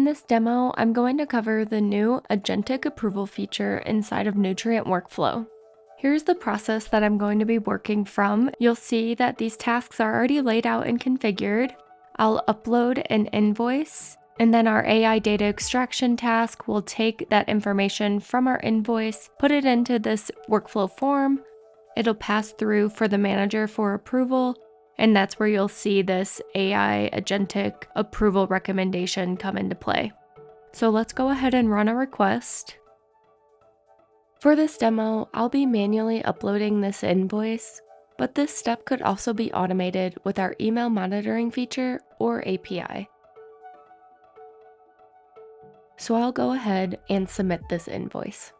In this demo, I'm going to cover the new Agentic approval feature inside of Nutrient Workflow. Here's the process that I'm going to be working from. You'll see that these tasks are already laid out and configured. I'll upload an invoice, and then our AI data extraction task will take that information from our invoice, put it into this workflow form. It'll pass through for the manager for approval, and that's where you'll see this AI agentic approval recommendation come into play. So let's go ahead and run a request. For this demo, I'll be manually uploading this invoice, but this step could also be automated with our email monitoring feature or API. So I'll go ahead and submit this invoice.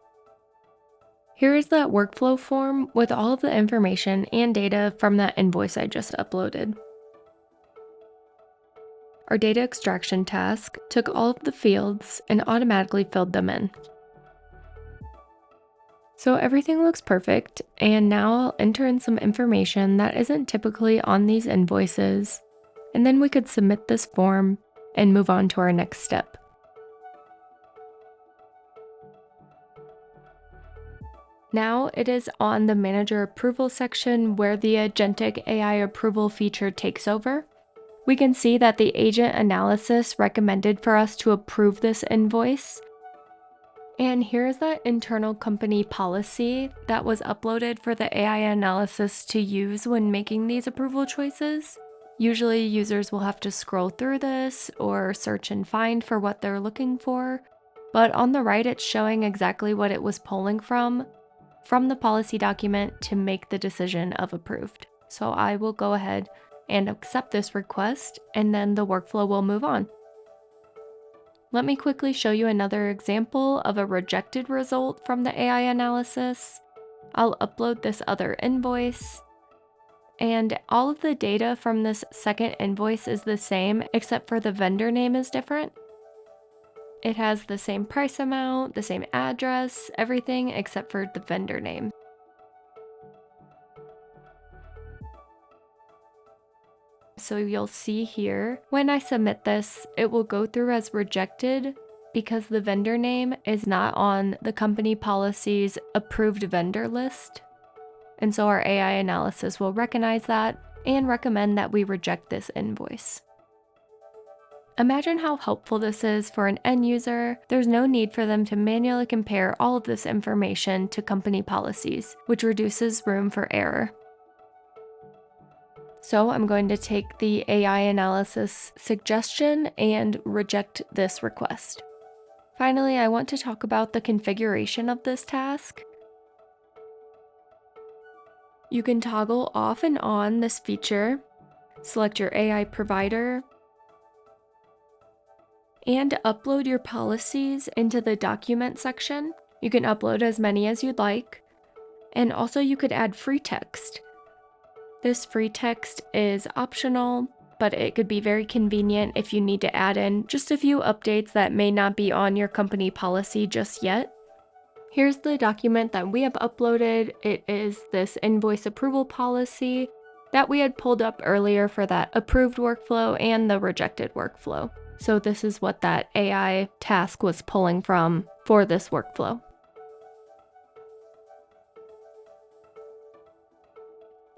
Here is that workflow form with all of the information and data from that invoice I just uploaded. Our data extraction task took all of the fields and automatically filled them in. So everything looks perfect, and now I'll enter in some information that isn't typically on these invoices, and then we could submit this form and move on to our next step. Now it is on the manager approval section where the Agentic AI approval feature takes over. We can see that the agent analysis recommended for us to approve this invoice. And here's that internal company policy that was uploaded for the AI analysis to use when making these approval choices. Usually users will have to scroll through this or search and find for what they're looking for. But on the right, it's showing exactly what it was pulling from the policy document to make the decision of approved. So I will go ahead and accept this request, and then the workflow will move on. Let me quickly show you another example of a rejected result from the AI analysis. I'll upload this other invoice, and all of the data from this second invoice is the same, except for the vendor name is different. It has the same price amount, the same address, everything except for the vendor name. So you'll see here, when I submit this, it will go through as rejected because the vendor name is not on the company policy's approved vendor list. And so our AI analysis will recognize that and recommend that we reject this invoice. Imagine how helpful this is for an end user. There's no need for them to manually compare all of this information to company policies, which reduces room for error. So I'm going to take the AI analysis suggestion and reject this request. Finally, I want to talk about the configuration of this task. You can toggle off and on this feature, select your AI provider, and upload your policies into the document section. You can upload as many as you'd like, and also you could add free text. This free text is optional, but it could be very convenient if you need to add in just a few updates that may not be on your company policy just yet. Here's the document that we have uploaded. It is this invoice approval policy that we had pulled up earlier for that approved workflow and the rejected workflow. So this is what that AI task was pulling from for this workflow.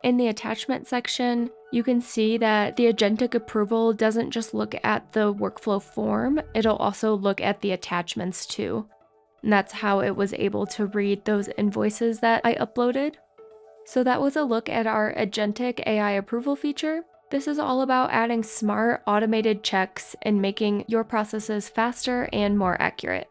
In the attachment section, you can see that the agentic approval doesn't just look at the workflow form, it'll also look at the attachments too. And that's how it was able to read those invoices that I uploaded. So that was a look at our Agentic AI approval feature. This is all about adding smart automated checks and making your processes faster and more accurate.